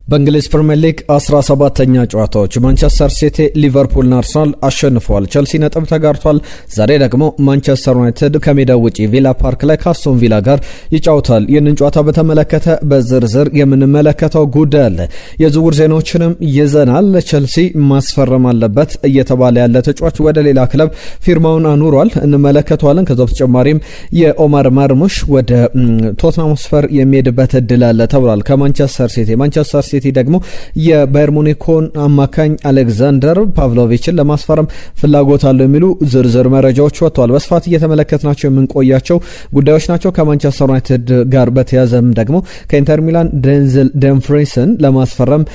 በእንግሊዝ ፕሪሚየር ሊግ 17ኛ ጨዋታዎች ማንቸስተር ሲቲ ሊቨርፑልና አርሰናል አሸንፈዋል። ቸልሲ ነጥብ ተጋርቷል። ዛሬ ደግሞ ማንቸስተር ዩናይትድ ከሜዳው ውጪ ቪላ ፓርክ ላይ ከአስቶን ቪላ ጋር ይጫወታል። ይህንን ጨዋታ በተመለከተ በዝርዝር የምንመለከተው ጉዳይ አለ። የዝውውር ዜናዎችንም ይዘናል። ቸልሲ ማስፈረም አለበት እየተባለ ያለ ተጫዋች ወደ ሌላ ክለብ ፊርማውን አኑሯል፣ እንመለከተዋለን። ከዛ በተጨማሪም የኦማር ማርሙሽ ወደ ቶትናም ስፐር የሚሄድበት እድል አለ ተብሏል። ከማንቸስተር ሲቲ ደግሞ የባየር ሙኒክን አማካኝ አሌክዛንደር ፓቭሎቪችን ለማስፈረም ፍላጎት አለው የሚሉ ዝርዝር መረጃዎች ወጥተዋል። በስፋት እየተመለከትናቸው የምንቆያቸው ጉዳዮች ናቸው። ከማንቸስተር ዩናይትድ ጋር በተያዘም ደግሞ ከኢንተር ሚላን ዴንዘል ደምፍሪስን ለማስፈረም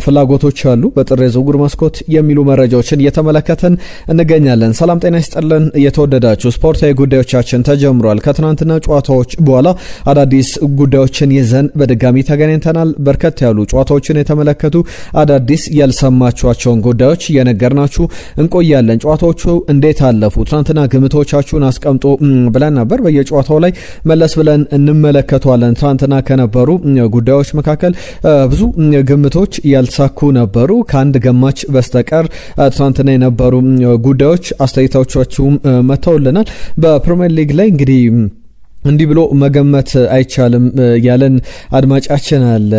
ፍላጎቶች አሉ በጥር የዝውውር መስኮት የሚሉ መረጃዎችን እየተመለከትን እንገኛለን። ሰላም ጤና ይስጥልን የተወደዳችሁ ስፖርታዊ ጉዳዮቻችን ተጀምሯል። ከትናንትና ጨዋታዎች በኋላ አዳዲስ ጉዳዮችን ይዘን በድጋሚ ተገናኝተናል። በርከት ያሉ ጨዋታዎችን የተመለከቱ አዳዲስ ያልሰማችኋቸውን ጉዳዮች እየነገርናችሁ እንቆያለን። ጨዋታዎቹ እንዴት አለፉ? ትናንትና ግምቶቻችሁን አስቀምጡ ብለን ነበር። በየጨዋታው ላይ መለስ ብለን እንመለከተዋለን። ትናንትና ከነበሩ ጉዳዮች መካከል ብዙ ግምቶች ያልተሳኩ ነበሩ ከአንድ ገማች በስተቀር። ትናንትና የነበሩ ጉዳዮች አስተያየቶቻችሁም መተውልናል። በፕሪሚየር ሊግ ላይ እንግዲህ እንዲህ ብሎ መገመት አይቻልም ያለን አድማጫችን አለ፣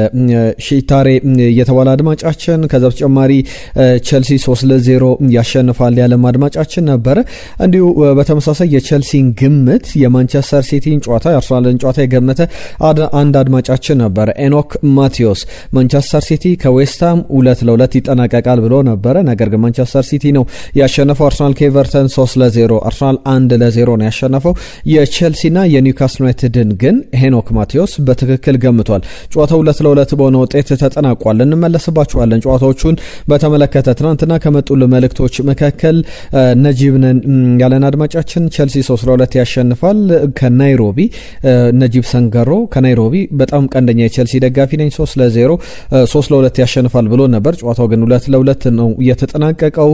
ሺታሬ የተባለ አድማጫችን። ከዛ በተጨማሪ ቸልሲ 3-0 ያሸንፋል ያለም አድማጫችን ነበረ። እንዲሁ በተመሳሳይ የቸልሲን ግምት የማንቸስተር ሲቲን ጨዋታ የአርሰናልን ጨዋታ የገመተ አንድ አድማጫችን ነበረ፣ ኤኖክ ማቴዎስ። ማንቸስተር ሲቲ ከዌስትሃም 2-2 ይጠናቀቃል ብሎ ነበረ። ነገር ግን ማንቸስተር ሲቲ ነው ያሸነፈው። አርሰናል ከኤቨርተን 3-0፣ አርሰናል 1-0 ነው ያሸነፈው። የቸልሲና ኒውካስል ዩናይትድን ግን ሄኖክ ማቴዎስ በትክክል ገምቷል። ጨዋታው 2-2 በሆነ ውጤት ተጠናቋል። እንመለስባቸዋለን ጨዋታዎቹን በተመለከተ። ትናንትና ከመጡል መልእክቶች መካከል ነጂብ ነን ያለን አድማጫችን ቸልሲ 3-2 ያሸንፋል ከናይሮቢ። ነጂብ ሰንገሮ ከናይሮቢ በጣም ቀንደኛ የቸልሲ ደጋፊ ነኝ፣ 3-2 ያሸንፋል ብሎ ነበር። ጨዋታው ግን 2-2 ነው የተጠናቀቀው።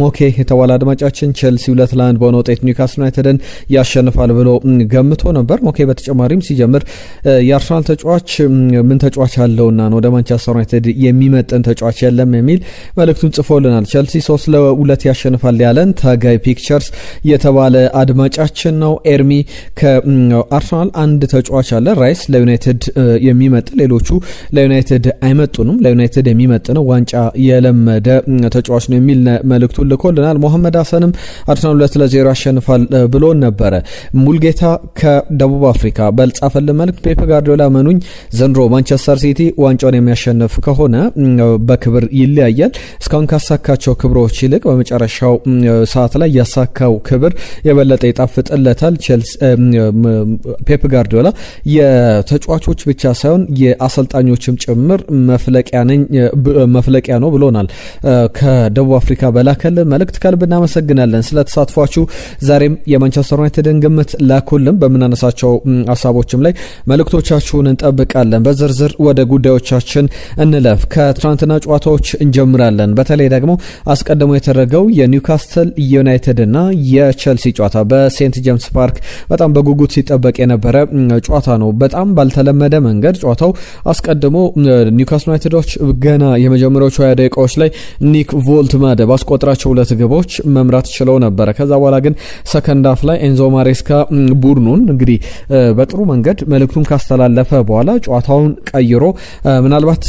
ሞኬ የተባለ አድማጫችን ቸልሲ 2-1 በሆነ ውጤት ኒውካስል ዩናይትድን ያሸንፋል ብሎ ገምቶ ነበር። ሞኬ በተጨማሪም ሲጀምር የአርሰናል ተጫዋች ምን ተጫዋች አለውና ነው ወደ ማንቸስተር ዩናይትድ የሚመጥን ተጫዋች የለም የሚል መልእክቱን ጽፎልናል። ቸልሲ 3-2 ያሸንፋል ያለን ታጋይ ፒክቸርስ የተባለ አድማጫችን ነው። ኤርሚ ከአርሰናል አንድ ተጫዋች አለ ራይስ ለዩናይትድ የሚመጥን፣ ሌሎቹ ለዩናይትድ አይመጡንም፣ ለዩናይትድ የሚመጥነው ዋንጫ የለመደ ተጫዋች ነው የሚል መልእክቱን ልኮልናል። ሞሐመድ ሀሰንም አርሰናል 2-0 ያሸንፋል ብሎ ነበረ። ሙልጌታ ከደቡብ አፍሪካ በልጻፈል መልክ ፔፕ ጋርዲዮላ መኑኝ ዘንድሮ ማንቸስተር ሲቲ ዋንጫውን የሚያሸንፍ ከሆነ በክብር ይለያያል። እስካሁን ካሳካቸው ክብሮች ይልቅ በመጨረሻው ሰዓት ላይ ያሳካው ክብር የበለጠ ይጣፍጥለታል። ፔፕ ጋርዲዮላ የተጫዋቾች ብቻ ሳይሆን የአሰልጣኞችም ጭምር መፍለቂያ ነው ብሎናል። ከደቡብ አፍሪካ በላከል መልእክት ከልብ እናመሰግናለን ስለተሳትፏችሁ። ዛሬም የማንቸስተር ዩናይትድን ግምት ላኩልን። በምናነሳቸው ሀሳቦችም ላይ መልእክቶቻችሁን እንጠብቃለን። በዝርዝር ወደ ጉዳዮቻችን እንለፍ። ከትናንትና ጨዋታዎች እንጀምራለን። በተለይ ደግሞ አስቀድሞ የተደረገው የኒውካስትል ዩናይትድ እና የቸልሲ ጨዋታ በሴንት ጄምስ ፓርክ በጣም በጉጉት ሲጠበቅ የነበረ ጨዋታ ነው። በጣም ባልተለመደ መንገድ ጨዋታው አስቀድሞ ኒውካስትል ዩናይትዶች ገና የመጀመሪያዎቹ 20 ደቂቃዎች ላይ ኒክ ቮልትማደ ባስቆጠራቸው 2 ግቦች መምራት ችለው ነበረ። ከዛ በኋላ ግን ሰከንድ ሃፍ ላይ ኤንዞ ማሬስካ ቡድኑን እንግዲህ በጥሩ መንገድ መልእክቱን ካስተላለፈ በኋላ ጨዋታውን ቀይሮ ምናልባት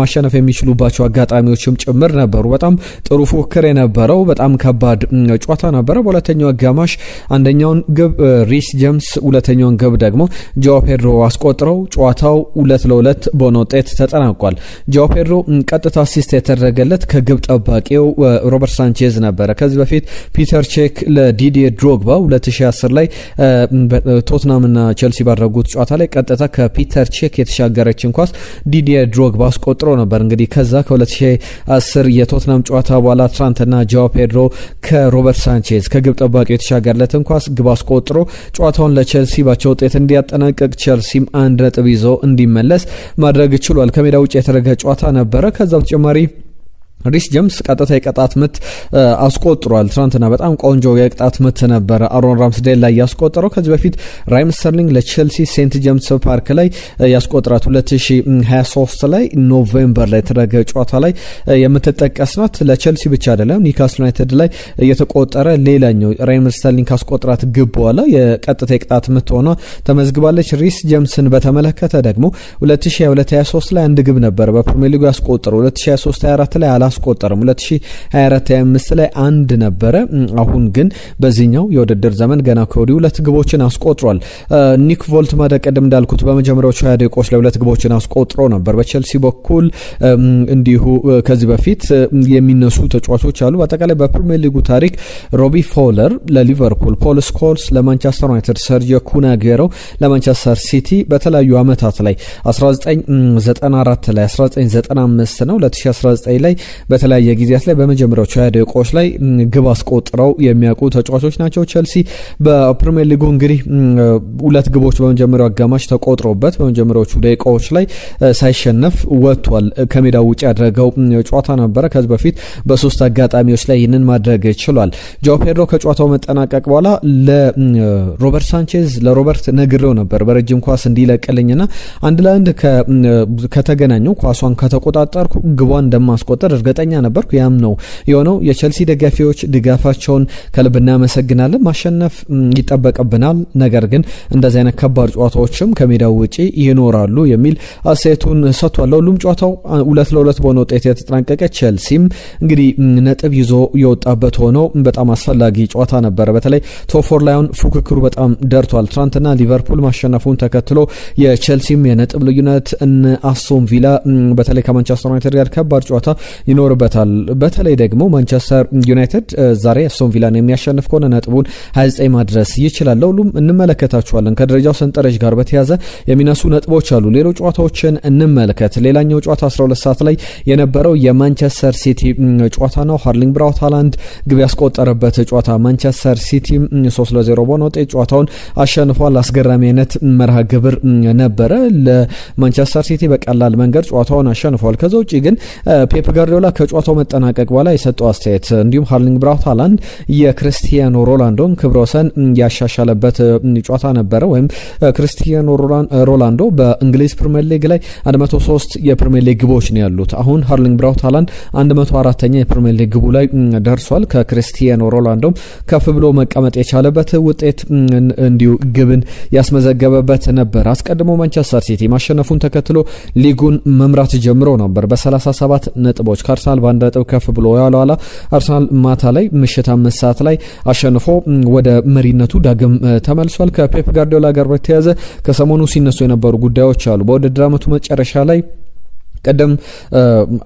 ማሸነፍ የሚችሉባቸው አጋጣሚዎችም ጭምር ነበሩ። በጣም ጥሩ ፉክክር የነበረው በጣም ከባድ ጨዋታ ነበረ። በሁለተኛው አጋማሽ አንደኛውን ግብ ሪስ ጄምስ፣ ሁለተኛውን ግብ ደግሞ ጆ ፔድሮ አስቆጥረው ጨዋታው 2-2 በሆነ ውጤት ተጠናቋል። ጆ ፔድሮ ቀጥታ አሲስት የተደረገለት ከግብ ጠባቂው ሮበርት ሳንቼዝ ነበረ። ከዚህ በፊት ፒተር ቼክ ለዲዲዬ ድሮግባ 2010 ላይ ቶትናም እና ቸልሲ ባደረጉት ጨዋታ ላይ ቀጥታ ከፒተር ቼክ የተሻገረችን ኳስ ዲዲዬ ድሮግባ አስቆጥሮ ነበር። እንግዲህ ከዛ ከ2010 የቶትናም ጨዋታ በኋላ ትናንትና ጆ ፔድሮ ከሮበርት ሳንቼዝ ከግብ ጠባቂው የተሻገረለትን ኳስ ግብ አስቆጥሮ ጨዋታውን ለቸልሲ ባቸው ውጤት እንዲያጠናቀቅ ቸልሲም 1 ነጥብ ይዞ እንዲመለስ ማድረግ ችሏል። ከሜዳ ውጭ የተደረገ ጨዋታ ነበረ። ከዛ በተጨማሪ ሪስ ጀምስ ቀጥታ የቅጣት ምት አስቆጥሯል። ትናንትና በጣም ቆንጆ የቅጣት ምት ነበር አሮን ራምስዴል ላይ ያስቆጠረው። ከዚህ በፊት ራሂም ስተርሊንግ ለቼልሲ ሴንት ጄምስ ፓርክ ላይ ያስቆጥራት 2023 ላይ ኖቬምበር ላይ ተደረገ ጨዋታ ላይ የምትጠቀስ ናት። ለቼልሲ ብቻ አይደለም ኒውካስል ዩናይትድ ላይ የተቆጠረ ሌላኛው ራሂም ስተርሊንግ ካስቆጥራት ግብ በኋላ የቀጥታ የቅጣት ምት ሆኗ ተመዝግባለች። ሪስ ጀምስን በተመለከተ ደግሞ 2022-23 ላይ አንድ ግብ ነበር በፕሪሚየር ሊጉ ያስቆጠረው። 2023-24 ላይ አላስቆጠረም። 2024-25 ላይ አንድ ነበረ። አሁን ግን በዚህኛው የውድድር ዘመን ገና ከወዲሁ 2 ግቦችን አስቆጥሯል። ኒክ ቮልትማደ ቀደም እንዳልኩት በመጀመሪያዎቹ 20 ደቂቃዎች ላይ 2 ግቦችን አስቆጥሮ ነበር። በቼልሲ በኩል እንዲሁ ከዚህ በፊት የሚነሱ ተጫዋቾች አሉ። በአጠቃላይ በፕሪሚየር ሊጉ ታሪክ ሮቢ ፎውለር ለሊቨርፑል፣ ፖል ስኮልስ ለማንቸስተር ዩናይትድ፣ ሰርጂዮ ኩናጌሮ ለማንቸስተር ሲቲ በተለያዩ አመታት ላይ 1994 ላይ 1995 ነው 2019 ላይ በተለያየ ጊዜያት ላይ በመጀመሪያዎቹ 20 ደቂቃዎች ላይ ግብ አስቆጥረው የሚያውቁ ተጫዋቾች ናቸው። ቼልሲ በፕሪሚየር ሊጉ እንግዲህ 2 ግቦች በመጀመሪያው አጋማሽ ተቆጥሮበት በመጀመሪያዎቹ ደቂቃዎች ላይ ሳይሸነፍ ወጥቷል። ከሜዳ ውጭ ያደረገው ጨዋታ ነበረ። ከዚህ በፊት በ3 አጋጣሚዎች ላይ ይህንን ማድረግ ችሏል። ጆ ፔድሮ ከጨዋታው መጠናቀቅ በኋላ ለሮበርት ሳንቼዝ ለሮበርት ነግሬው ነበር በረጅም ኳስ እንዲለቅልኝና 1-1 ከተገናኙ ኳሷን ከተቆጣጠርኩ ግቧን እንደማስቆጠር እርግጠኛ ነበርኩ። ያም ነው የሆነው። የቼልሲ ደጋፊዎች ድጋፋቸውን ከልብ እናመሰግናለን። ማሸነፍ ይጠበቅብናል፣ ነገር ግን እንደዚህ አይነት ከባድ ጨዋታዎችም ከሜዳው ውጪ ይኖራሉ የሚል አስተያየቱን ሰጥቷል። ሁሉም ጨዋታው 2-2 በሆነ ውጤት የተጠናቀቀ ቼልሲም እንግዲህ ነጥብ ይዞ የወጣበት ሆኖ በጣም አስፈላጊ ጨዋታ ነበረ። በተለይ ቶፕ ፎር ላይ ፉክክሩ በጣም ደርቷል። ትናንትና ሊቨርፑል ማሸነፉን ተከትሎ የቼልሲም የነጥብ ልዩነት አስቶን ቪላ በተለይ ከማንቸስተር ዩናይትድ ጋር ከባድ ጨዋታ ይኖርበታል። በተለይ ደግሞ ማንቸስተር ዩናይትድ ዛሬ አስቶን ቪላን የሚያሸንፍ ከሆነ ነጥቡን 29 ማድረስ ይችላል። ሁሉም እንመለከታቸዋለን። ከደረጃው ሰንጠረዥ ጋር በተያያዘ የሚነሱ ነጥቦች አሉ። ሌሎች ጨዋታዎችን እንመልከት። ሌላኛው ጨዋታ 12 ሰዓት ላይ የነበረው የማንቸስተር ሲቲ ጨዋታ ነው። ሃርሊንግ ብራውት ሃላንድ ግብ ያስቆጠረበት ጨዋታ ማንቸስተር ሲቲ 3-0 በሆነ ውጤት ጨዋታውን አሸንፏል። አስገራሚ አይነት መርሃ ግብር ነበረ። ለማንቸስተር ሲቲ በቀላል መንገድ ጨዋታውን አሸንፏል። ከዛ ውጪ ግን ፔፕ ጋርዲዮላ ከጨዋታው መጠናቀቅ በኋላ የሰጠው አስተያየት እንዲሁም ሃርሊንግ ብራውት ሃላንድ የክሪስቲያኖ ሮናልዶን ክብረ ወሰን ያሻሻለበት ጨዋታ ነበረ። ወይም ክሪስቲያኖ ሮናልዶ በእንግሊዝ ፕሪሚየር ሊግ ላይ 103 የፕሪሚየር ሊግ ግቦች ነው ያሉት። አሁን ሃርሊንግ ብራውት ሃላንድ 104ኛ የፕሪሚየር ሊግ ግቡ ላይ ደርሷል። ከክሪስቲያኖ ሮናልዶ ከፍ ብሎ መቀመጥ የቻለበት ውጤት እንዲሁ ግብን ያስመዘገበበት ነበር። አስቀድሞ ማንቸስተር ሲቲ ማሸነፉን ተከትሎ ሊጉን መምራት ጀምሮ ነበር በ37 ነጥቦች ከአርሰናል በአንድ ነጥብ ከፍ ብሎ ያለዋላ። አርሰናል ማታ ላይ ምሽት 5 ሰዓት ላይ አሸንፎ ወደ መሪነቱ ዳግም ተመልሷል። ከፔፕ ጋርዲዮላ ጋር በተያያዘ ከሰሞኑ ሲነሱ የነበሩ ጉዳዮች አሉ። በውድድር ዓመቱ መጨረሻ ላይ ቀደም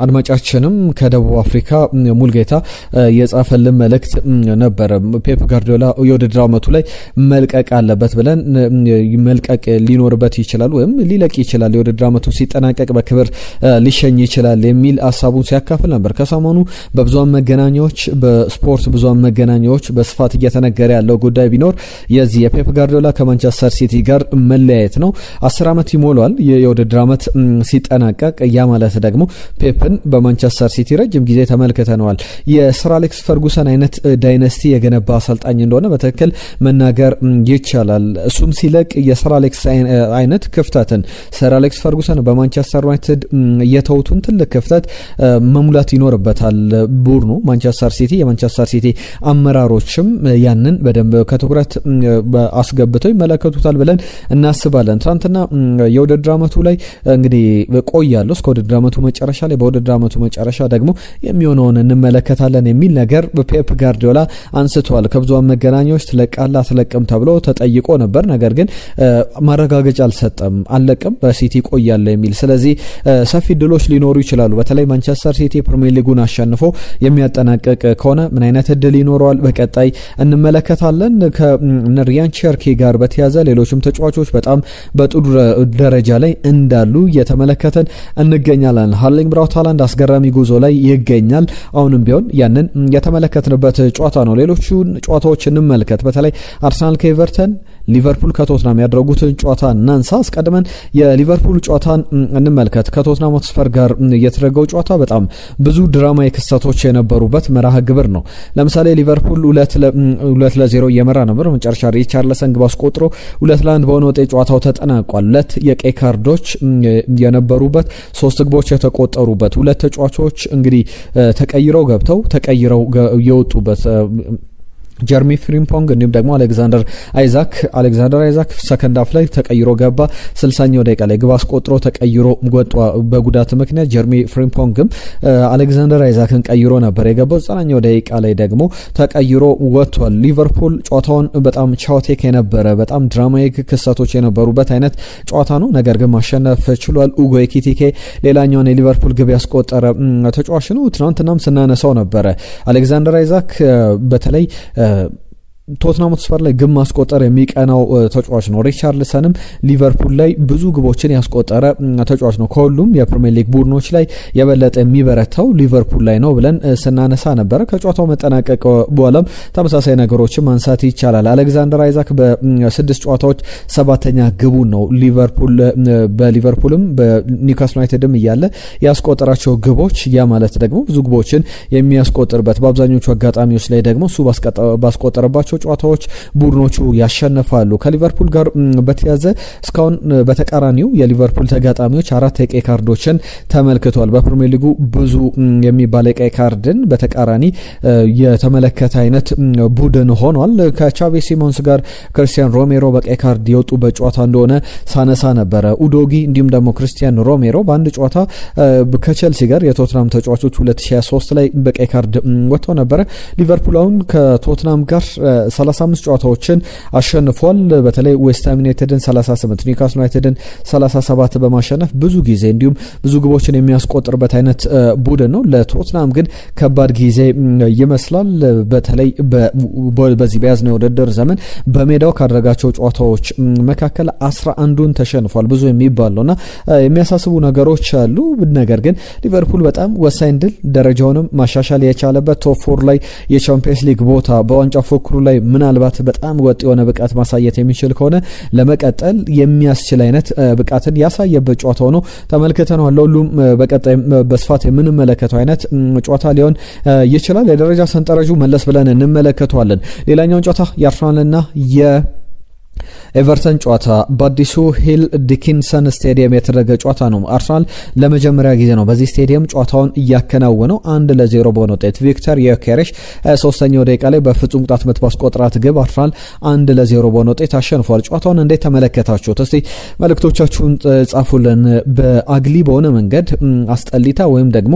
አድማጫችንም ከደቡብ አፍሪካ ሙልጌታ የጻፈልን መልእክት ነበር። ፔፕ ጋርዲዮላ የውድድር ዓመቱ ላይ መልቀቅ አለበት ብለን መልቀቅ ሊኖርበት ይችላል ወይም ሊለቅ ይችላል፣ የውድድር ዓመቱ ሲጠናቀቅ በክብር ሊሸኝ ይችላል የሚል ሀሳቡን ሲያካፍል ነበር። ከሰሞኑ በብዙሃን መገናኛዎች በስፖርት ብዙሃን መገናኛዎች በስፋት እየተነገረ ያለው ጉዳይ ቢኖር የዚህ የፔፕ ጋርዲዮላ ከማንቸስተር ሲቲ ጋር መለያየት ነው። 10 ዓመት ይሞላል የውድድር ዓመት ሲጠናቀቅ። ያ ማለት ደግሞ ፔፕን በማንቸስተር ሲቲ ረጅም ጊዜ ተመልክተነዋል። የሰር አሌክስ ፈርጉሰን አይነት ዳይነስቲ የገነባ አሰልጣኝ እንደሆነ በትክክል መናገር ይቻላል። እሱም ሲለቅ የሰር አሌክስ አይነት ክፍተትን ሰር አሌክስ ፈርጉሰን በማንቸስተር ዩናይትድ የተውቱን ትልቅ ክፍተት መሙላት ይኖርበታል ቡድኑ ማንቸስተር ሲቲ። የማንቸስተር ሲቲ አመራሮችም ያንን በደንብ ከትኩረት አስገብተው ይመለከቱታል ብለን እናስባለን። ትናንትና የውድድር ዓመቱ ላይ እንግዲህ ቆያለሁ እስከ ውድድር ዓመቱ መጨረሻ ላይ በውድድር ዓመቱ መጨረሻ ደግሞ የሚሆነውን እንመለከታለን የሚል ነገር ፔፕ ጋርዲዮላ አንስተዋል። ከብዙሃን መገናኛዎች ትለቃለህ አትለቅም ተብሎ ተጠይቆ ነበር። ነገር ግን ማረጋገጫ አልሰጠም። አልለቅም በሲቲ ቆያለሁ የሚል። ስለዚህ ሰፊ ድሎች ሊኖሩ ይችላሉ። በተለይ ማንቸስተር ሲቲ ፕሪሚየር ሊጉን አሸንፎ የሚያጠናቅቅ ከሆነ ምን አይነት እድል ይኖረዋል በቀጣይ እንመለከታለን። ከሪያን ቸርኪ ጋር በተያዘ ሌሎችም ተጫዋቾች በጣም በጥሩ ደረጃ ላይ እንዳሉ እየተመለከተን እንገኛለን። ሃርሊንግ ብራውት ሃላንድ አስገራሚ ጉዞ ላይ ይገኛል። አሁንም ቢሆን ያንን የተመለከትንበት ጨዋታ ነው። ሌሎቹን ጨዋታዎች እንመልከት። በተለይ አርሰናል ከኤቨርተን ሊቨርፑል ከቶትናም ያደረጉትን ጨዋታ እናንሳ። አስቀድመን የሊቨርፑል ጨዋታን እንመልከት። ከቶትናም ሆትስፐር ጋር የተደረገው ጨዋታ በጣም ብዙ ድራማዊ ክስተቶች የነበሩበት መርሃ ግብር ነው። ለምሳሌ ሊቨርፑል 2-0 እየመራ ነበር። መጨረሻ ሪቻርልሰን ግብ አስቆጥሮ 2-1 በሆነ ውጤት ጨዋታው ተጠናቋል። 2 የቀይ ካርዶች የነበሩበት 3 ግቦች የተቆጠሩበት 2 ተጫዋቾች እንግዲህ ተቀይረው ገብተው ተቀይረው የወጡበት ጀርሚ ፍሪምፖንግ እንዲሁም ደግሞ አሌክዛንደር አይዛክ ሰከንድ ሃፍ ላይ ተቀይሮ ገባ። 60ኛው ደቂቃ ላይ ግብ አስቆጥሮ ተቀይሮ ወጣ በጉዳት ምክንያት። ጀርሚ ፍሪምፖንግም አሌክዛንደር አይዛክን ቀይሮ ነበር የገባው። 90ኛው ደቂቃ ላይ ደግሞ ተቀይሮ ወጥቷል። ሊቨርፑል ጨዋታውን በጣም ቻውቴክ የነበረ በጣም ድራማዊ ክስተቶች የነበሩበት አይነት ጨዋታ ነው። ነገር ግን ማሸነፍ ችሏል። ኡጎ ኤኪቲኬ ሌላኛውን የሊቨርፑል ግብ ያስቆጠረ ተጫዋች ነው። ትናንትናም ስናነሳው ነበረ አሌክዛንደር አይዛክ በተለይ ቶትናም ሆትስፐር ላይ ግብ ማስቆጠር የሚቀናው ተጫዋች ነው። ሪቻርልሰንም ሊቨርፑል ላይ ብዙ ግቦችን ያስቆጠረ ተጫዋች ነው። ከሁሉም የፕሪሚየር ሊግ ቡድኖች ላይ የበለጠ የሚበረታው ሊቨርፑል ላይ ነው ብለን ስናነሳ ነበረ። ከጨዋታው መጠናቀቅ በኋላም ተመሳሳይ ነገሮችን ማንሳት ይቻላል። አሌክዛንደር አይዛክ በ6 ጨዋታዎች 7ኛ ግቡን ነው በሊቨርፑልም በኒውካስል ዩናይትድም እያለ ያስቆጠራቸው ግቦች። ያ ማለት ደግሞ ብዙ ግቦችን የሚያስቆጥርበት በአብዛኞቹ አጋጣሚዎች ላይ ደግሞ እሱ ባስቆጠረባቸው ጨዋታዎች ቡድኖቹ ያሸነፋሉ። ከሊቨርፑል ጋር በተያዘ እስካሁን በተቃራኒው የሊቨርፑል ተጋጣሚዎች 4 የቀይ ካርዶችን ተመልክቷል። በፕሪሚየር ሊጉ ብዙ የሚባል የቀይ ካርድን በተቃራኒ የተመለከተ አይነት ቡድን ሆኗል። ከቻቬ ሲሞንስ ጋር ክርስቲያን ሮሜሮ በቀይ ካርድ የወጡበት ጨዋታ እንደሆነ ሳነሳ ነበረ። ኡዶጊ እንዲሁም ደግሞ ክርስቲያን ሮሜሮ በአንድ ጨዋታ ከቼልሲ ጋር የቶትናም ተጫዋቾች 2023 ላይ በቀይ ካርድ ወጥተው ነበረ። ሊቨርፑል አሁን ከቶትናም ጋር 35 ጨዋታዎችን አሸንፏል። በተለይ ዌስትሃም ዩናይትድን 38 ኒውካስል ዩናይትድን 37 በማሸነፍ ብዙ ጊዜ እንዲሁም ብዙ ግቦችን የሚያስቆጥርበት አይነት ቡድን ነው። ለቶትናም ግን ከባድ ጊዜ ይመስላል። በተለይ በዚህ በያዝነው የውድድር ዘመን በሜዳው ካደረጋቸው ጨዋታዎች መካከል 11ዱን ተሸንፏል። ብዙ የሚባል ነውና የሚያሳስቡ ነገሮች አሉ። ነገር ግን ሊቨርፑል በጣም ወሳኝ ድል ደረጃውንም ማሻሻል የቻለበት ቶፕ 4 ላይ የቻምፒየንስ ሊግ ቦታ በዋንጫ ፉክክሩ ላይ ምናልባት በጣም ወጥ የሆነ ብቃት ማሳየት የሚችል ከሆነ ለመቀጠል የሚያስችል አይነት ብቃትን ያሳየበት ጨዋታ ሆኖ ተመልክተናል። ለሁሉም በቀጣይ በስፋት የምንመለከተው አይነት ጨዋታ ሊሆን ይችላል። የደረጃ ሰንጠረዡ መለስ ብለን እንመለከተዋለን። ሌላኛው ጨዋታ የአርሰናልና ኤቨርተን ጨዋታ በአዲሱ ሂል ዲኪንሰን ስቴዲየም የተደረገ ጨዋታ ነው። አርሰናል ለመጀመሪያ ጊዜ ነው በዚህ ስቴዲየም ጨዋታውን እያከናወነው 1-0 በሆነ ውጤት ቪክተር ዮኬሬሽ 3ኛው ደቂቃ ላይ በፍጹም ቅጣት ምት ባስቆጠራት ግብ አርሰናል 1-0 በሆነ ውጤት አሸንፏል። ጨዋታውን እንዴት ተመለከታችሁት? እስቲ መልእክቶቻችሁን ጻፉልን። በአግሊ በሆነ መንገድ አስጠሊታ ወይም ደግሞ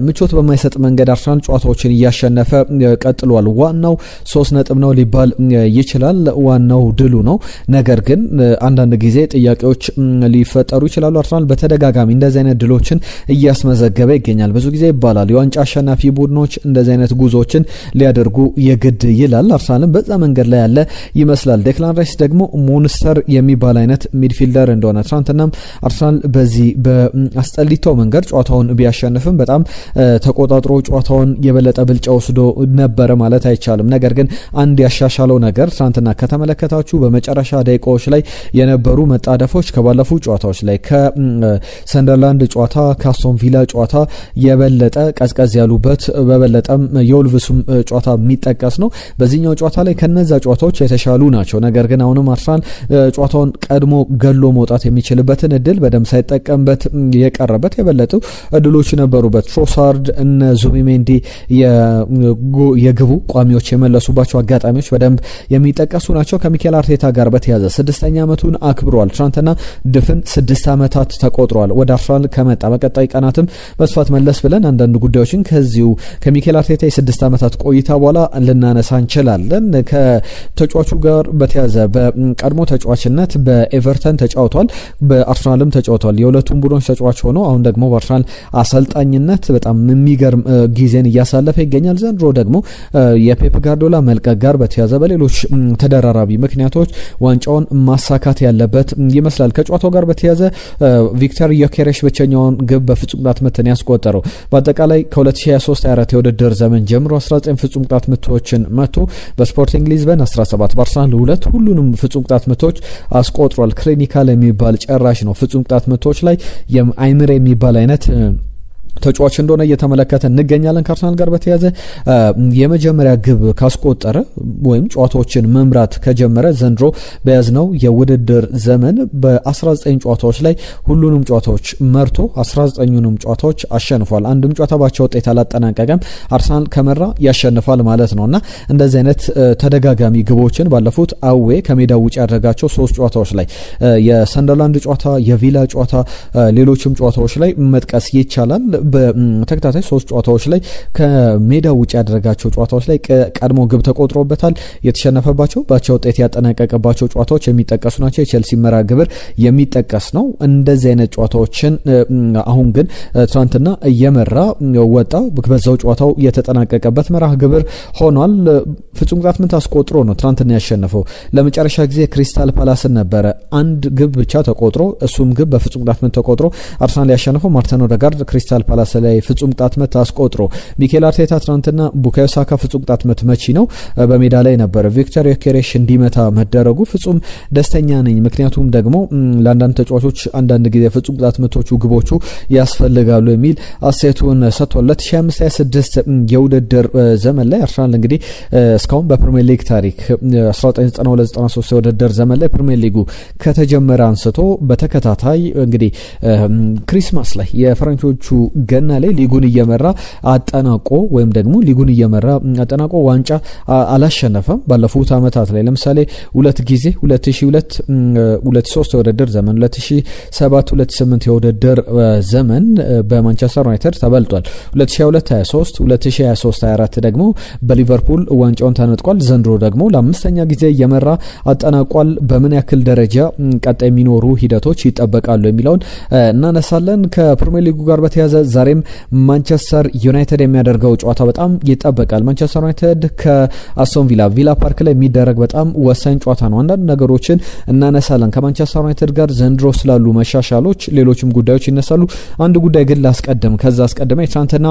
ምቾት በማይሰጥ መንገድ አርሰናል ጨዋታዎችን እያሸነፈ ቀጥሏል። ዋናው 3 ነጥብ ነው ሊባል ይችላል። ዋናው ድሉ ነው። ነገር ግን አንዳንድ ጊዜ ጥያቄዎች ሊፈጠሩ ይችላሉ። አርሰናል በተደጋጋሚ እንደዚህ አይነት ድሎችን እያስመዘገበ ይገኛል። ብዙ ጊዜ ይባላል የዋንጫ አሸናፊ ቡድኖች እንደዚህ አይነት ጉዞችን ሊያደርጉ የግድ ይላል። አርሰናልም በዛ መንገድ ላይ ያለ ይመስላል። ዴክላን ራይስ ደግሞ ሞንስተር የሚባል አይነት ሚድፊልደር እንደሆነ ትናንትናም አርሰናል በዚህ በአስጠሊታው መንገድ ጨዋታውን ቢያሸንፍም በጣም ተቆጣጥሮ ጨዋታውን የበለጠ ብልጫ ወስዶ ነበረ ማለት አይቻልም። ነገር ግን አንድ ያሻሻለው ነገር ትናንትና ከተመለከታችሁ በመጨረሻ ደቂቃዎች ላይ የነበሩ መጣደፎች ከባለፉ ጨዋታዎች ላይ ከሰንደርላንድ ጨዋታ ከአስቶን ቪላ ጨዋታ የበለጠ ቀዝቀዝ ያሉበት በበለጠም የወልቭሱም ጨዋታ የሚጠቀስ ነው። በዚህኛው ጨዋታ ላይ ከነዛ ጨዋታዎች የተሻሉ ናቸው። ነገር ግን አሁንም አርሰናል ጨዋታውን ቀድሞ ገሎ መውጣት የሚችልበትን እድል በደንብ ሳይጠቀምበት የቀረበት የበለጡ እድሎች ነበሩበት። ትሮሳርድ እነ ዙቢሜንዲ የግቡ ቋሚዎች የመለሱባቸው አጋጣሚዎች በደንብ የሚጠቀሱ ናቸው። ከሚኬል አርቴታ ጋር በተያዘ 6ኛ ዓመቱን አክብሯል። ትናንትና ድፍን 6 ዓመታት ተቆጥሯል ወደ አርሰናል ከመጣ። በቀጣይ ቀናትም በስፋት መለስ ብለን አንዳንድ ጉዳዮችን ከዚሁ ከሚኬል አርቴታ የ6 ዓመታት ቆይታ በኋላ ልናነሳ እንችላለን። ከተጫዋቹ ጋር በተያዘ በቀድሞ ተጫዋችነት በኤቨርተን ተጫውቷል፣ በአርሰናልም ተጫውቷል። የሁለቱም ቡድኖች ተጫዋች ሆኖ አሁን ደግሞ በአርሰናል አሰልጣኝነት በጣም የሚገርም ጊዜን እያሳለፈ ይገኛል። ዘንድሮ ደግሞ የፔፕ ጋርዲዮላ መልቀቅ ጋር በተያዘ በሌሎች ተደራራቢ ምክንያቶች ነጥቦች ዋንጫውን ማሳካት ያለበት ይመስላል። ከጨዋታው ጋር በተያያዘ ቪክተር ዮኬሬሽ ብቸኛውን ግብ በፍጹም ቅጣት ምት ያስቆጠረው በአጠቃላይ ከ2023-24 የውድድር ዘመን ጀምሮ 19 ፍጹም ቅጣት ምቶችን መቶ በስፖርቲንግ ሊዝበን 17 በአርሰናል 2 ሁሉንም ፍጹም ቅጣት ምቶች አስቆጥሯል። ክሊኒካል የሚባል ጨራሽ ነው። ፍጹም ቅጣት ምቶች ላይ የአይምር የሚባል አይነት ተጫዋች እንደሆነ እየተመለከተ እንገኛለን። ከአርሰናል ጋር በተያያዘ የመጀመሪያ ግብ ካስቆጠረ ወይም ጨዋታዎችን መምራት ከጀመረ ዘንድሮ በያዝነው የውድድር ዘመን በ19 ጨዋታዎች ላይ ሁሉንም ጨዋታዎች መርቶ 19ኙንም ጨዋታዎች አሸንፏል። አንድም ጨዋታ ባቻ ውጤት አላጠናቀቀም። አርሰናል ከመራ ያሸንፋል ማለት ነውና እንደዚህ አይነት ተደጋጋሚ ግቦችን ባለፉት አዌ ከሜዳው ውጭ ያደረጋቸው 3 ጨዋታዎች ላይ የሰንደርላንድ ጨዋታ፣ የቪላ ጨዋታ፣ ሌሎችም ጨዋታዎች ላይ መጥቀስ ይቻላል። በተከታታይ 3 ጨዋታዎች ላይ ከሜዳ ውጭ ያደረጋቸው ጨዋታዎች ላይ ቀድሞ ግብ ተቆጥሮበታል። የተሸነፈባቸው ባቻ ውጤት ያጠናቀቀባቸው ጨዋታዎች የሚጠቀሱ ናቸው። የቼልሲ መርሃ ግብር የሚጠቀስ ነው። እንደዚህ አይነት ጨዋታዎችን አሁን ግን ትናንትና እየመራ ወጣ። በዛው ጨዋታው የተጠናቀቀበት መርሃ ግብር ሆኗል። ፍጹም ቅጣት ምት አስቆጥሮ ነው ትናንትና ያሸነፈው። ለመጨረሻ ጊዜ ክሪስታል ፓላስን ነበረ አንድ ግብ ብቻ ተቆጥሮ እሱም ግብ በፍጹም ቅጣት ምት ተቆጥሮ አርሰናል ያሸነፈው። ማርቲን ኦዴጋርድ ክሪስታል ፓላስ ላይ ፍጹም ቅጣት ምት አስቆጥሮ ሚኬል አርቴታ ትናንትና ቡካዮ ሳካ ፍጹም ቅጣት ምት መቺ ነው በሜዳ ላይ ነበር። ቪክተር ዮኬሬሽ እንዲመታ መደረጉ ፍጹም ደስተኛ ነኝ፣ ምክንያቱም ደግሞ ለአንዳንድ ተጫዋቾች አንዳንድ ጊዜ ፍጹም ቅጣት ምቶቹ ግቦቹ ያስፈልጋሉ የሚል አስተያየቱን ሰጥቷል። 2025-26 የውድድር ዘመን ላይ አርሰናል እንግዲህ እስካሁን በፕሪሚየር ሊግ ታሪክ 1992-93 የውድድር ዘመን ላይ ፕሪሚየር ሊጉ ከተጀመረ አንስቶ በተከታታይ እንግዲህ ክሪስማስ ላይ የፈረንጆቹ ገና ላይ ሊጉን እየመራ አጠናቆ ወይም ደግሞ ሊጉን እየመራ አጠናቆ ዋንጫ አላሸነፈም። ባለፉት አመታት ላይ ለምሳሌ 2 ጊዜ 2002 2003 የውድድር ዘመን 2007 2008 የውድድር ዘመን በማንቸስተር ዩናይትድ ተበልጧል። 2022-23 2023-24 ደግሞ በሊቨርፑል ዋንጫውን ተነጥቋል። ዘንድሮ ደግሞ ለአምስተኛ ጊዜ እየመራ አጠናቋል። በምን ያክል ደረጃ ቀጣይ የሚኖሩ ሂደቶች ይጠበቃሉ የሚለውን እናነሳለን። ከፕሪሚየር ሊጉ ጋር በተያያዘ ዛሬም ማንቸስተር ዩናይትድ የሚያደርገው ጨዋታ በጣም ይጠበቃል። ማንቸስተር ዩናይትድ ከአስቶን ቪላ ፓርክ ላይ የሚደረግ በጣም ወሳኝ ጨዋታ ነው። አንዳንድ ነገሮችን እናነሳለን ከማንቸስተር ዩናይትድ ጋር ዘንድሮ ስላሉ መሻሻሎች፣ ሌሎችም ጉዳዮች ይነሳሉ። አንድ ጉዳይ ግን ላስቀድም። ከዛ አስቀድመ ትናንትና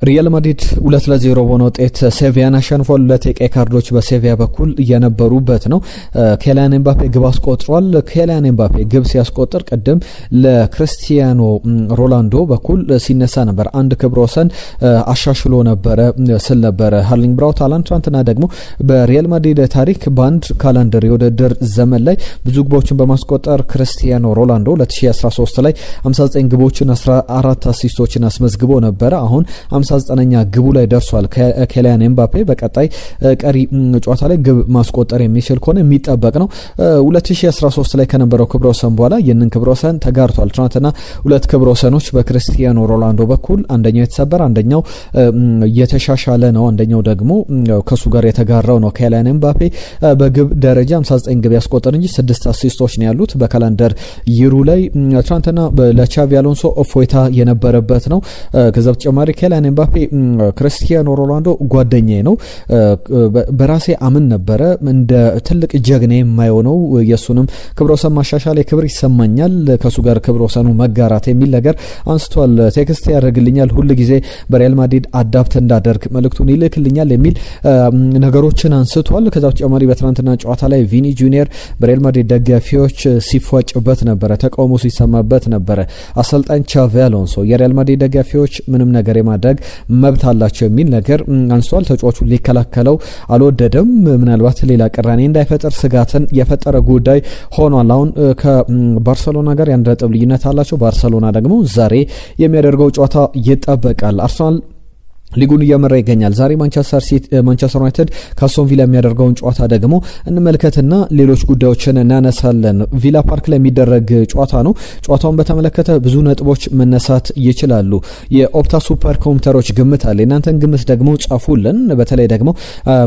ሪያል ማድሪድ 2-0 በሆነ ውጤት ሴቪያን አሸንፏል። 2 የቀይ ካርዶች በሴቪያ በኩል እየነበሩበት ነው። ኬሊያን ኤምባፔ ግብ አስቆጥሯል። ኬሊያን ኤምባፔ ግብ ሲያስቆጥር ቅድም ለክርስቲያኖ ሮናልዶ በኩል ሲነሳ ነበር። አንድ ክብረ ወሰን አሻሽሎ ነበረ ስል ነበረ ሃርሊንግ ብራውት ሃላንድ። ትናንትና ደግሞ በሪያል ማድሪድ ታሪክ በአንድ ካላንደር የውድድር ዘመን ላይ ብዙ ግቦችን በማስቆጠር ክርስቲያኖ ሮናልዶ 2013 ላይ 59 ግቦችን 14 አሲስቶችን አስመዝግቦ ነበረ። አሁን 59ኛ ግቡ ላይ ደርሷል። ኬሊያን ኤምባፔ በቀጣይ ቀሪ ጨዋታ ላይ ግብ ማስቆጠር የሚችል ከሆነ የሚጠበቅ ነው። 2013 ላይ ከነበረው ክብረ ወሰን በኋላ ይህንን ክብረ ወሰን ተጋርቷል። ትናንትና 2 ክብረ ወሰኖች በክርስቲያኖ ሮናልዶ በኩል አንደኛው የተሰበረ፣ አንደኛው የተሻሻለ ነው። አንደኛው ደግሞ ከሱ ጋር የተጋራው ነው። ኬሊያን ኤምባፔ በግብ ደረጃ 59 ግብ ያስቆጠር እንጂ 6 አሲስቶች ነው ያሉት በካላንደር ይሩ ላይ። ትናንትና ለቻቪ አሎንሶ እፎይታ የነበረበት ነው። ከዛ በተጨማሪ ኬሊያን ኤምባፔ ክርስቲያኖ ሮናልዶ ጓደኛዬ ነው፣ በራሴ አምን ነበረ፣ እንደ ትልቅ ጀግና የማይሆነው የሱንም ክብረ ወሰን ማሻሻል ክብር ይሰማኛል፣ ከሱ ጋር ክብረ ወሰኑ መጋራት የሚል ነገር አንስቷል። ቴክስት ያደርግልኛል፣ ሁሉ ጊዜ በሪያል ማድሪድ አዳፕት እንዳደርግ መልእክቱን ይልክልኛል የሚል ነገሮችን አንስቷል። ከዛ በተጨማሪ በትናንትና ጨዋታ ላይ ቪኒ ጁኒየር በሪያል ማድሪድ ደጋፊዎች ሲፏጭበት ነበረ፣ ተቃውሞ ሲሰማበት ነበረ። አሰልጣኝ ቻቪ አሎንሶ የሪያል ማድሪድ ደጋፊዎች ምንም ነገር የማድረግ መብት አላቸው የሚል ነገር አንስቷል። ተጫዋቹን ሊከላከለው አልወደደም። ምናልባት ሌላ ቅራኔ እንዳይፈጠር ስጋትን የፈጠረ ጉዳይ ሆኗል። አሁን ከባርሰሎና ጋር የ1 ነጥብ ልዩነት አላቸው። ባርሰሎና ደግሞ ዛሬ የሚያደርገው ጨዋታ ይጠበቃል። አርሰናል ሊጉን እየመራ ይገኛል። ዛሬ ማንቸስተር ዩናይትድ ከአስቶን ቪላ የሚያደርገውን ጨዋታ ደግሞ እንመልከትና ሌሎች ጉዳዮችን እናነሳለን። ቪላ ፓርክ ላይ የሚደረግ ጨዋታ ነው። ጨዋታውን በተመለከተ ብዙ ነጥቦች መነሳት ይችላሉ። የኦፕታ ሱፐር ኮምፒውተሮች ግምት አለ። እናንተን ግምት ደግሞ ጻፉልን። በተለይ ደግሞ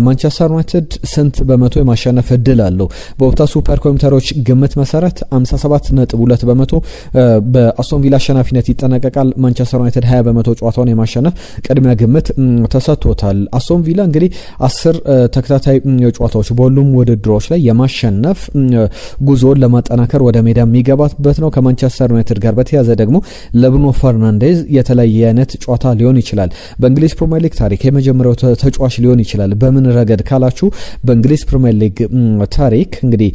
ማንቸስተር ዩናይትድ ስንት በመቶ የማሸነፍ እድል አለው? በኦፕታ ሱፐር ኮምፒውተሮች ግምት መሰረት 57.2 በመቶ በአስቶን ቪላ አሸናፊነት ይጠናቀቃል። ማንቸስተር ዩናይትድ 20 በመቶ ጨዋታውን የማሸነፍ ቅድሚያ ግምት ተሰጥቶታል። አስቶን ቪላ እንግዲህ 10 ተከታታይ ጨዋታዎች በሁሉም ውድድሮች ላይ የማሸነፍ ጉዞን ለማጠናከር ወደ ሜዳ የሚገባበት ነው። ከማንቸስተር ዩናይትድ ጋር በተያያዘ ደግሞ ለብሩኖ ፈርናንዴዝ የተለየ አይነት ጨዋታ ሊሆን ይችላል። በእንግሊዝ ፕሪሚየር ሊግ ታሪክ የመጀመሪያው ተጫዋች ሊሆን ይችላል። በምን ረገድ ካላችሁ በእንግሊዝ ፕሪሚየር ሊግ ታሪክ እንግዲህ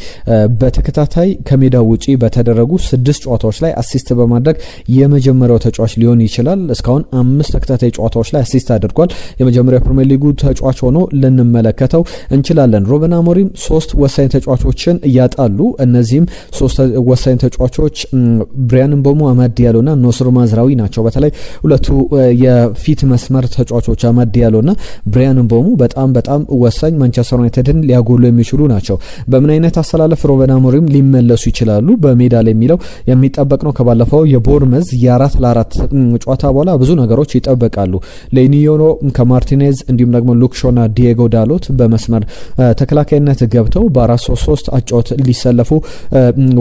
በተከታታይ ከሜዳ ውጪ በተደረጉ 6 ጨዋታዎች ላይ አሲስት በማድረግ የመጀመሪያው ተጫዋች ሊሆን ይችላል። እስካሁን 5 ተከታታይ ጨዋታዎች ላይ አሲስት አድርጓል። የመጀመሪያው ፕሪሚየር ሊጉ ተጫዋች ሆኖ ልንመለከተው እንችላለን። ሩበን አሞሪም 3 ወሳኝ ተጫዋቾችን ያጣሉ። እነዚህም 3 ወሳኝ ተጫዋቾች ብሪያን ምቦሞ፣ አማድ ዲያሎና ኖስር ማዝራዊ ናቸው። በተለይ ሁለቱ የፊት መስመር ተጫዋቾች አማድ ዲያሎና ብሪያን ምቦሞ በጣም ወሳኝ ማንቸስተር ዩናይትድን ሊያጎሉ የሚችሉ ናቸው። በምን አይነት አሰላለፍ ሩበን አሞሪም ሊመለሱ ይችላሉ በሜዳ ላይ የሚለው የሚጠበቅ ነው። ከባለፈው የቦርመዝ የ4-4 ጨዋታ በኋላ ብዙ ነገሮች ይጠበቃሉ። ሌኒዮኖ ከማርቲኔዝ እንዲሁም ደግሞ ሉክሾና ዲየጎ ዳሎት በመስመር ተከላካይነት ገብተው በ4-3-3 አጫወት ሊሰለፉ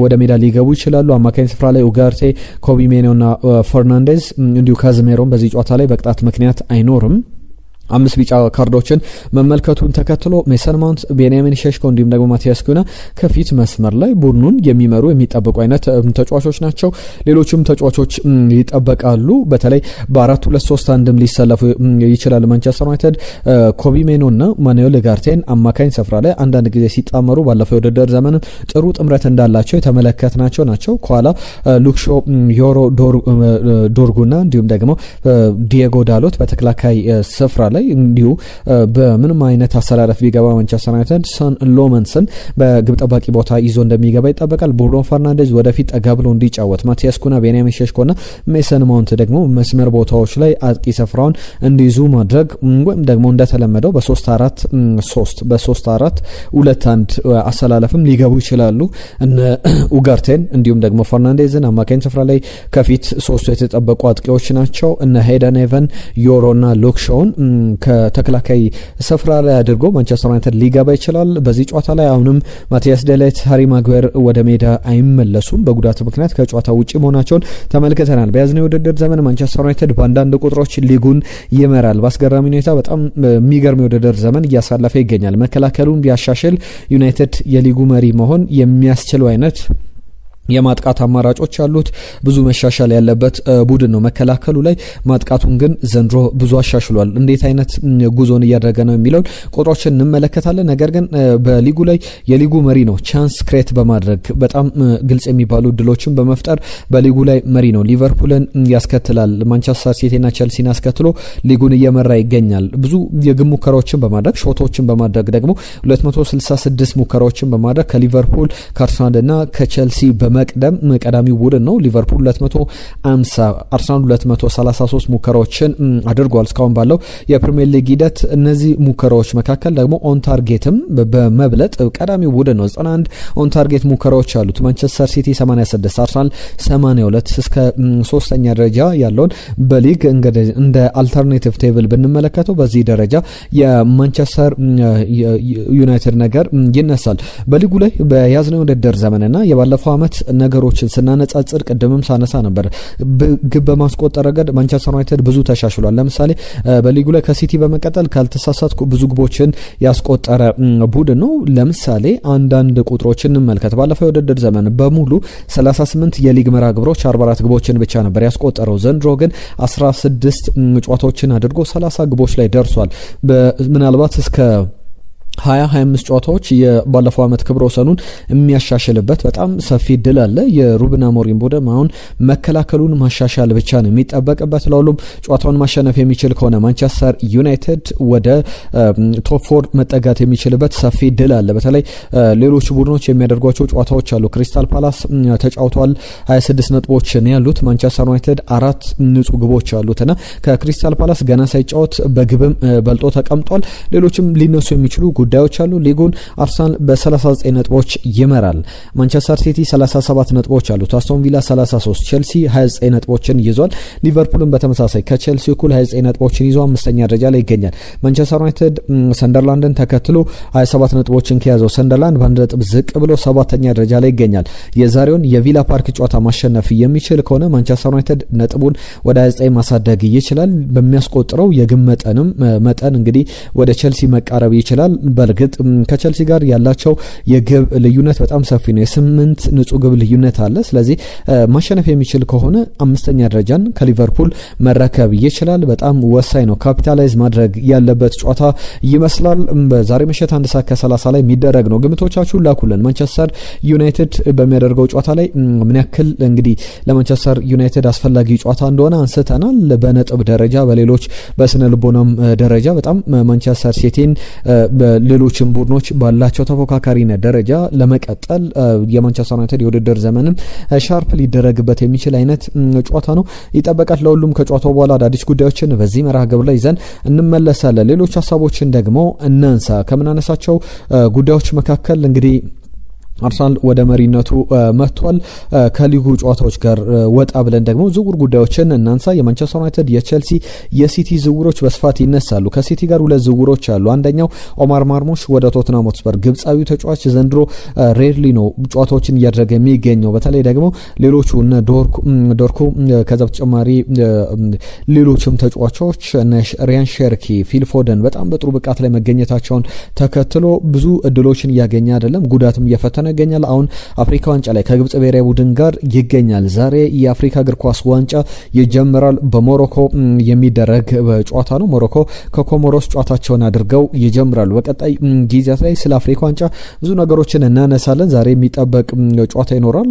ወደ ሜዳ ሊገቡ ይችላሉ። አማካኝ ስፍራ ላይ ኡጋርቴ፣ ኮቢ ሜኖና ፈርናንዴዝ እንዲሁ ካዝሜሮን በዚህ ጨዋታ ላይ በቅጣት ምክንያት አይኖርም። 5 ቢጫ ካርዶችን መመልከቱን ተከትሎ ሜሰን ማውንት፣ ቤንያሚን ሼሽኮ እንዲሁም ደግሞ ማቲያስ ኩና ከፊት መስመር ላይ ቡድኑን የሚመሩ የሚጠበቁ አይነት ተጫዋቾች ናቸው። ሌሎችም ተጫዋቾች ይጠበቃሉ። በተለይ በ4-2-3-1 ሊሰለፉ ይችላል ማንቸስተር ዩናይትድ። ኮቢ ሜኖና ማኑኤል ኡጋርቴን አማካኝ ስፍራ ላይ አንዳንድ ጊዜ ሲጣመሩ ባለፈው የውድድር ዘመን ጥሩ ጥምረት እንዳላቸው የተመለከትናቸው ናቸው። ከኋላ ሉክሾ፣ ዮሮ ዶርጉና እንዲሁም ደግሞ ዲየጎ ዳሎት በተከላካይ ስፍራ ላይ እንዲሁ በምንም አይነት አሰላለፍ ቢገባ ማንቸስተር ዩናይትድ ሰን ሎመንስን በግብ ጠባቂ ቦታ ይዞ እንደሚገባ ይጠበቃል። ብሩኖ ፈርናንዴዝ ወደፊት ጠጋ ብሎ እንዲጫወት፣ ማቲያስ ኩና፣ ቤንያሚን ሼሽኮና ሜሰን ማውንት ደግሞ መስመር ቦታዎች ላይ አጥቂ ስፍራውን እንዲይዙ ማድረግ ወይም ደግሞ እንደተለመደው በ3-4-3 በ3-4-2-1 አሰላለፍም ሊገቡ ይችላሉ። እነ ኡጋርቴን እንዲሁም ደግሞ ፈርናንዴዝን አማካኝ ስፍራ ላይ ከፊት 3 የተጠበቁ አጥቂዎች ናቸው። እነ ሄደን ኤቨን፣ ዮሮና ሉክሾውን ከተከላካይ ስፍራ ላይ አድርጎ ማንቸስተር ዩናይትድ ሊገባ ይችላል። በዚህ ጨዋታ ላይ አሁንም ማቲያስ ዴላይት፣ ሃሪ ማግዌር ወደ ሜዳ አይመለሱም። በጉዳት ምክንያት ከጨዋታ ውጪ መሆናቸውን ተመልክተናል። በያዝነው የውድድር ዘመን ማንቸስተር ዩናይትድ በአንዳንድ ቁጥሮች ሊጉን ይመራል። በአስገራሚ ሁኔታ በጣም የሚገርም የውድድር ዘመን እያሳለፈ ይገኛል። መከላከሉን ቢያሻሽል ዩናይትድ የሊጉ መሪ መሆን የሚያስችለው አይነት የማጥቃት አማራጮች አሉት። ብዙ መሻሻል ያለበት ቡድን ነው መከላከሉ ላይ። ማጥቃቱን ግን ዘንድሮ ብዙ አሻሽሏል። እንዴት አይነት ጉዞን እያደረገ ነው የሚለውን ቁጥሮችን እንመለከታለን። ነገር ግን በሊጉ ላይ የሊጉ መሪ ነው። ቻንስ ክሬት በማድረግ በጣም ግልጽ የሚባሉ እድሎችን በመፍጠር በሊጉ ላይ መሪ ነው። ሊቨርፑልን ያስከትላል። ማንቸስተር ሲቲና ቸልሲን አስከትሎ ሊጉን እየመራ ይገኛል። ብዙ የግብ ሙከራዎችን በማድረግ ሾቶችን በማድረግ ደግሞ 266 ሙከራዎችን በማድረግ ከሊቨርፑል ከአርሰናልና ከቸልሲ መቅደም ቀዳሚ ቡድን ነው። ሊቨርፑል 250 አርሰናል 233 ሙከራዎችን አድርጓል እስካሁን ባለው የፕሪሚየር ሊግ ሂደት። እነዚህ ሙከራዎች መካከል ደግሞ ኦን ታርጌትም በመብለጥ ቀዳሚ ቡድን ነው። 91 ኦን ታርጌት ሙከራዎች አሉት። ማንቸስተር ሲቲ 86፣ አርሰናል 82 እስከ 3ኛ ደረጃ ያለውን በሊግ እንደ አልተርኔቲቭ ቴብል ብንመለከተው በዚህ ደረጃ የማንቸስተር ዩናይትድ ነገር ይነሳል። በሊጉ ላይ በያዝነው ውድድር ዘመንና የባለፈው ዓመት ነገሮችን ስናነጻጽር ቅድምም ሳነሳ ነበር። ግብ በማስቆጠር ረገድ ማንቸስተር ዩናይትድ ብዙ ተሻሽሏል። ለምሳሌ በሊጉ ላይ ከሲቲ በመቀጠል ካልተሳሳትኩ ብዙ ግቦችን ያስቆጠረ ቡድን ነው። ለምሳሌ አንዳንድ ቁጥሮችን እንመልከት። ባለፈው የውድድር ዘመን በሙሉ 38 የሊግ መርሃ ግብሮች 44 ግቦችን ብቻ ነበር ያስቆጠረው። ዘንድሮ ግን 16 ጨዋታዎችን አድርጎ 30 ግቦች ላይ ደርሷል። ምናልባት እስከ 20-25 ጨዋታዎች የባለፈው ዓመት ክብረ ወሰኑን የሚያሻሽልበት በጣም ሰፊ እድል አለ። የሩበን አሞሪም ቡድን አሁን መከላከሉን ማሻሻል ብቻ ነው የሚጠበቅበት። ለሁሉም ጨዋታውን ማሸነፍ የሚችል ከሆነ ማንቸስተር ዩናይትድ ወደ ቶፕ 4 መጠጋት የሚችልበት ሰፊ እድል አለ። በተለይ ሌሎች ቡድኖች የሚያደርጓቸው ጨዋታዎች አሉ። ክሪስታል ፓላስ ተጫውቷል፣ 26 ነጥቦች ነው ያሉት። ማንቸስተር ዩናይትድ 4 ንጹህ ግቦች አሉትና ከክሪስታል ፓላስ ገና ሳይጫወት በግብም በልጦ ተቀምጧል። ሌሎችም ሊነሱ የሚችሉ ጉዳዮች አሉ። ሊጉን አርሰናል በ39 ነጥቦች ይመራል። ማንቸስተር ሲቲ 37 ነጥቦች አሉት። አስቶን ቪላ 33፣ ቼልሲ 29 ነጥቦችን ይዟል። ሊቨርፑልም በተመሳሳይ ከቼልሲ እኩል 29 ነጥቦችን ይዞ አምስተኛ ደረጃ ላይ ይገኛል። ማንቸስተር ዩናይትድ ሰንደርላንድን ተከትሎ 27 ነጥቦችን ከያዘው ሰንደርላንድ በአንድ ነጥብ ዝቅ ብሎ ሰባተኛ ደረጃ ላይ ይገኛል። የዛሬውን የቪላ ፓርክ ጨዋታ ማሸነፍ የሚችል ከሆነ ማንቸስተር ዩናይትድ ነጥቡን ወደ 29 ማሳደግ ይችላል። በሚያስቆጥረው የግብ መጠን እንግዲህ ወደ ቼልሲ መቃረብ ይችላል። በእርግጥ ከቼልሲ ጋር ያላቸው የግብ ልዩነት በጣም ሰፊ ነው። የ8 ንጹህ ግብ ልዩነት አለ። ስለዚህ ማሸነፍ የሚችል ከሆነ አምስተኛ ደረጃን ከሊቨርፑል መረከብ ይችላል። በጣም ወሳኝ ነው። ካፒታላይዝ ማድረግ ያለበት ጨዋታ ይመስላል። በዛሬ ምሽት 1:30 ላይ የሚደረግ ነው። ግምቶቻችሁን ላኩልን። ማንቸስተር ዩናይትድ በሚያደርገው ጨዋታ ላይ ምን ያክል እንግዲህ ለማንቸስተር ዩናይትድ አስፈላጊ ጨዋታ እንደሆነ አንስተናል። በነጥብ ደረጃ በሌሎች በስነ ልቦናም ደረጃ በጣም ማንቸስተር ሲቲን በሌሎችም ቡድኖች ባላቸው ተፎካካሪነት ደረጃ ለመቀጠል የማንቸስተር ዩናይትድ የውድድር ዘመንም ሻርፕ ሊደረግበት የሚችል አይነት ጨዋታ ነው ይጠበቃል። ለሁሉም ከጨዋታው በኋላ አዳዲስ ጉዳዮችን በዚህ መርሃ ግብር ላይ ይዘን እንመለሳለን። ሌሎች ሀሳቦችን ደግሞ እናንሳ። ከምናነሳቸው ጉዳዮች መካከል እንግዲህ አርሰናል ወደ መሪነቱ መጥቷል። ከሊጉ ጨዋታዎች ጋር ወጣ ብለን ደግሞ ዝውውር ጉዳዮችን እናንሳ። የማንቸስተር ዩናይትድ፣ የቼልሲ፣ የሲቲ ዝውውሮች በስፋት ይነሳሉ። ከሲቲ ጋር ሁለት ዝውውሮች አሉ። አንደኛው ኦማር ማርሙሽ ወደ ቶትናም ሆትስፐር፣ ግብጻዊ ተጫዋች ዘንድሮ ሬርሊ ነው ጨዋታዎችን እያደረገ የሚገኘው። በተለይ ደግሞ ሌሎቹ እነ ዶርኩ ከዛ በተጨማሪ ሌሎችም ተጫዋቾች እነ ሪያን ሼርኪ፣ ፊል ፎደን በጣም በጥሩ ብቃት ላይ መገኘታቸውን ተከትሎ ብዙ እድሎችን እያገኘ አይደለም፣ ጉዳትም እየፈተነ ይገኛል። አሁን አፍሪካ ዋንጫ ላይ ከግብጽ ብሔራዊ ቡድን ጋር ይገኛል። ዛሬ የአፍሪካ እግር ኳስ ዋንጫ ይጀምራል። በሞሮኮ የሚደረግ ጨዋታ ነው። ሞሮኮ ከኮሞሮስ ጨዋታቸውን አድርገው ይጀምራሉ። በቀጣይ ጊዜያት ላይ ስለ አፍሪካ ዋንጫ ብዙ ነገሮችን እናነሳለን። ዛሬ የሚጠበቅ ጨዋታ ይኖራል።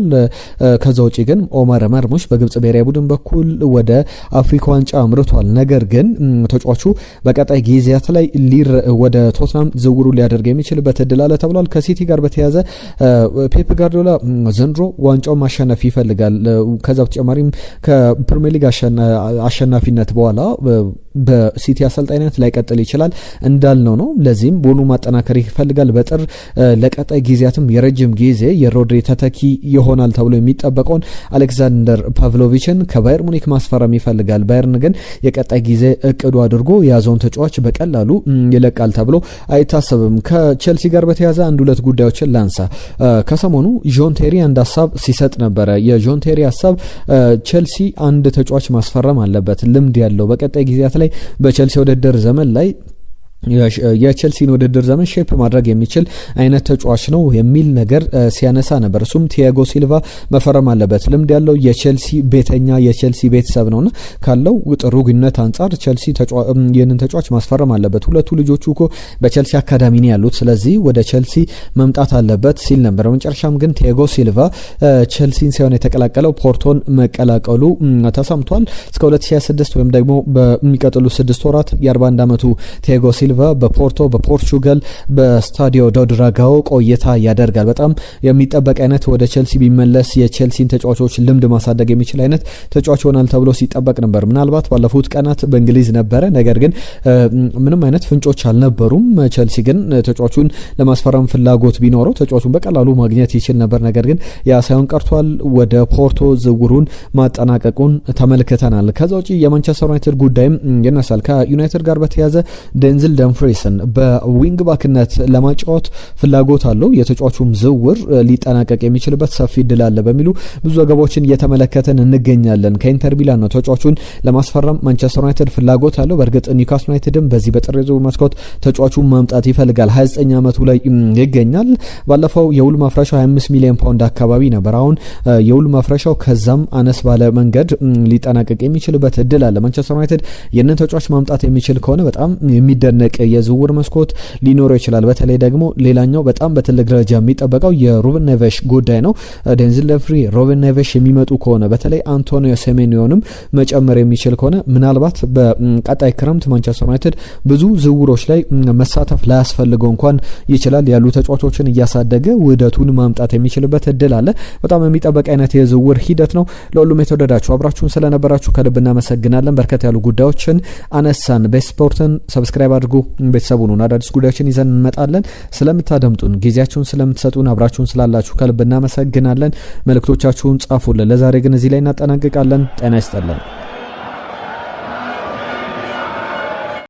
ከዛ ውጪ ግን ኦማር ማርሙሽ በግብጽ ብሔራዊ ቡድን በኩል ወደ አፍሪካ ዋንጫ አምርቷል። ነገር ግን ተጫዋቹ በቀጣይ ጊዜያት ላይ ወደ ቶትናም ዝውውሩ ሊያደርግ የሚችልበት እድል አለ ተብሏል። ከሲቲ ጋር በተያያዘ ፔፕ ጋርዲዮላ ዘንድሮ ዋንጫውን ማሸነፍ ይፈልጋል። ከዛ በተጨማሪም ከፕሪሚየር ሊግ አሸናፊነት በኋላ በሲቲ አሰልጣኝነት ላይቀጥል ይችላል እንዳልነው ነው። ለዚህም ቦኑ ማጠናከር ይፈልጋል። በጥር ለቀጣይ ጊዜያትም የረጅም ጊዜ የሮድሪ ተተኪ ይሆናል ተብሎ የሚጠበቀውን አሌክዛንደር ፓቭሎቪችን ከባየር ሙኒክ ማስፈረም ይፈልጋል። ባየርን ግን የቀጣይ ጊዜ እቅዱ አድርጎ የያዘውን ተጫዋች በቀላሉ ይለቃል ተብሎ አይታሰብም። ከቼልሲ ጋር በተያያዘ አንድ ሁለት ጉዳዮችን ላንሳ። ከሰሞኑ ጆን ቴሪ አንድ ሀሳብ ሲሰጥ ነበረ። የጆን ቴሪ ሀሳብ ቼልሲ አንድ ተጫዋች ማስፈረም አለበት፣ ልምድ ያለው በቀጣይ ጊዜያት ላይ በቼልሲ ውድድር ዘመን ላይ የቼልሲን ውድድር ዘመን ሼፕ ማድረግ የሚችል አይነት ተጫዋች ነው የሚል ነገር ሲያነሳ ነበር። እሱም ቲያጎ ሲልቫ መፈረም አለበት፣ ልምድ ያለው የቼልሲ ቤተኛ የቼልሲ ቤተሰብ ነውና ካለው ጥሩ ግንኙነት አንጻር ቼልሲ ይህንን ተጫዋች ማስፈረም አለበት። ሁለቱ ልጆቹ እኮ በቼልሲ አካዳሚ ነው ያሉት፣ ስለዚህ ወደ ቼልሲ መምጣት አለበት ሲል ነበር። በመጨረሻም ግን ቲያጎ ሲልቫ ቼልሲን ሳይሆን የተቀላቀለው ፖርቶን መቀላቀሉ ተሰምቷል። እስከ 2026 ወይም ደግሞ በሚቀጥሉ 6 ወራት የ41 ዓመቱ ቲያጎ ሲልቫ በፖርቶ በፖርቹጋል በስታዲዮ ዶ ድራጋኦ ቆይታ ያደርጋል። በጣም የሚጠበቅ አይነት ወደ ቼልሲ ቢመለስ የቼልሲን ተጫዋቾች ልምድ ማሳደግ የሚችል አይነት ተጫዋች ይሆናል ተብሎ ሲጠበቅ ነበር። ምናልባት ባለፉት ቀናት በእንግሊዝ ነበረ፣ ነገር ግን ምንም አይነት ፍንጮች አልነበሩም። ቼልሲ ግን ተጫዋቹን ለማስፈረም ፍላጎት ቢኖረው ተጫዋቹን በቀላሉ ማግኘት ይችል ነበር። ነገር ግን ያ ሳይሆን ቀርቷል። ወደ ፖርቶ ዝውውሩን ማጠናቀቁን ተመልክተናል። ከዛ ውጪ የማንቸስተር ዩናይትድ ጉዳይም ይነሳል። ከዩናይትድ ጋር በተያያዘ ደንዝል ደምፍሪስን በዊንግ ባክነት ለማጫወት ፍላጎት አለው። የተጫዋቹም ዝውውር ሊጠናቀቅ የሚችልበት ሰፊ እድል አለ በሚሉ ብዙ ዘገባዎችን እየተመለከተን እንገኛለን። ከኢንተር ሚላን ነው ተጫዋቹን ለማስፈረም ማንቸስተር ዩናይትድ ፍላጎት አለው። በእርግጥ ኒውካስል ዩናይትድም በዚህ በጥር የዝውውር መስኮት ተጫዋቹን ማምጣት ይፈልጋል። 29 ዓመቱ ላይ ይገኛል። ባለፈው የውል ማፍረሻው 25 ሚሊዮን ፓውንድ አካባቢ ነበር። አሁን የውል ማፍረሻው ከዛም አነስ ባለ መንገድ ሊጠናቀቅ የሚችልበት እድል አለ። ማንቸስተር ዩናይትድ ይህንን ተጫዋች ማምጣት የሚችል ከሆነ በጣም የሚደነቅ የዝውውር መስኮት ሊኖረው ይችላል። በተለይ ደግሞ ሌላኛው በጣም በትልቅ ደረጃ የሚጠበቀው የሩበን ኔቬሽ ጉዳይ ነው። ዴንዝል ደምፍሪ፣ ሩበን ኔቬሽ የሚመጡ ከሆነ በተለይ አንቶኒዮ ሴሜኒዮንም መጨመር የሚችል ከሆነ ምናልባት በቀጣይ ክረምት ማንቸስተር ዩናይትድ ብዙ ዝውውሮች ላይ መሳተፍ ላያስፈልገው እንኳን ይችላል። ያሉ ተጫዋቾችን እያሳደገ ውህደቱን ማምጣት የሚችልበት እድል አለ። በጣም የሚጠበቅ አይነት የዝውውር ሂደት ነው። ለሁሉም የተወደዳችሁ አብራችሁን ስለነበራችሁ ከልብ እናመሰግናለን። በርከት ያሉ ጉዳዮችን አነሳን። ቤስት ስፖርትን ሰብስክራይብ አድርጉ። ቤተሰቡን አዳዲስ ጉዳዮችን ይዘን እንመጣለን። ስለምታደምጡን ጊዜያችሁን ስለምትሰጡን አብራችሁን ስላላችሁ ከልብ እናመሰግናለን። መልእክቶቻችሁን ጻፉልን። ለዛሬ ግን እዚህ ላይ እናጠናቅቃለን። ጤና ይስጥልን።